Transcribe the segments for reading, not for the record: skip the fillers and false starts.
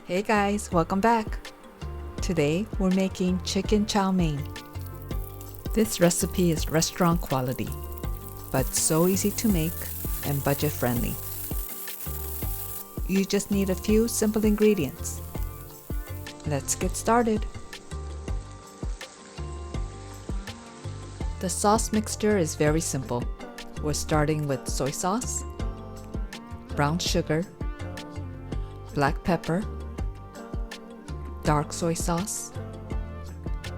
Hey guys, welcome back. Today we're making chicken chow mein. This recipe is restaurant quality, but so easy to make and budget friendly. You just need a few simple ingredients. Let's get started. The sauce mixture is very simple. We're starting with soy sauce, brown sugar, black pepper, dark soy sauce,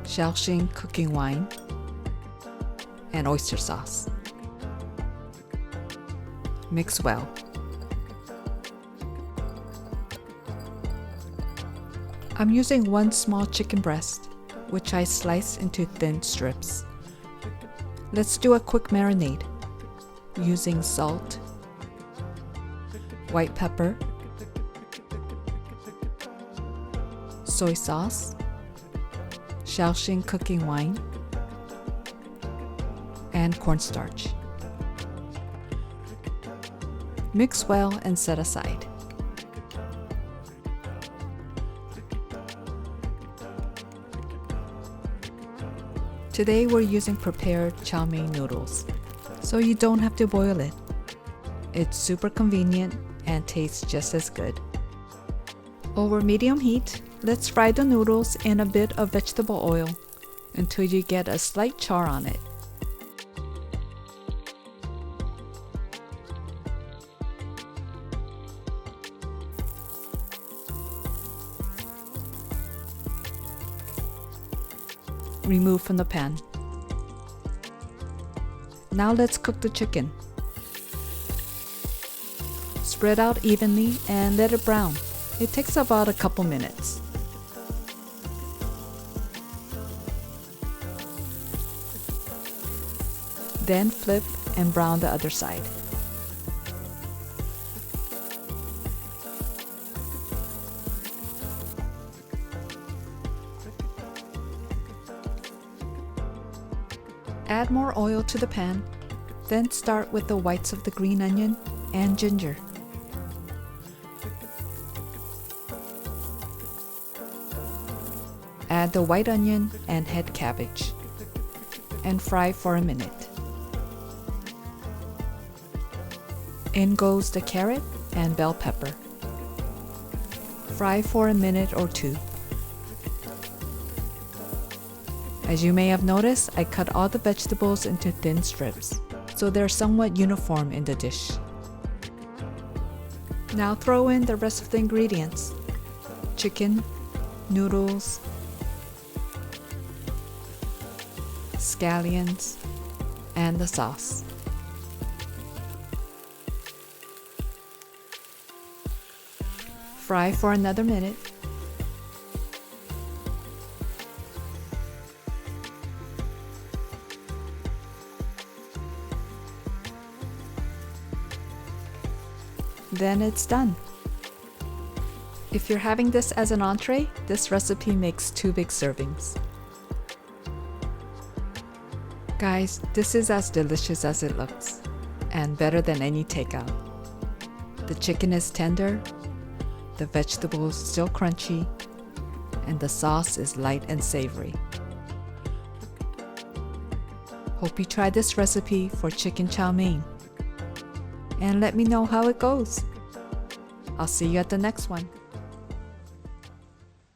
Shaoxing cooking wine, and oyster sauce. Mix well. I'm using one small chicken breast, which I sliced into thin strips. Let's do a quick marinade using salt, white pepper, soy sauce, Shaoxing cooking wine, and cornstarch. Mix well and set aside. Today we're using prepared chow mein noodles, so you don't have to boil it. It's super convenient and tastes just as good. Over medium heat, let's fry the noodles in a bit of vegetable oil until you get a slight char on it. Remove from the pan. Now let's cook the chicken. Spread out evenly and let it brown. It takes about a couple minutes. Then flip and brown the other side. Add more oil to the pan, then start with the whites of the green onion and ginger. Add the white onion and head cabbage, and fry for a minute. In goes the carrot and bell pepper. Fry for a minute or two. As you may have noticed, I cut all the vegetables into thin strips, so they're somewhat uniform in the dish. Now throw in the rest of the ingredients: chicken, noodles, scallions, and the sauce. Fry for another minute. Then it's done. If you're having this as an entree, this recipe makes 2 big servings. Guys, this is as delicious as it looks, and better than any takeout. The chicken is tender, the vegetables still crunchy, and the sauce is light and savory. Hope you try this recipe for chicken chow mein, and let me know how it goes. I'll see you at the next one.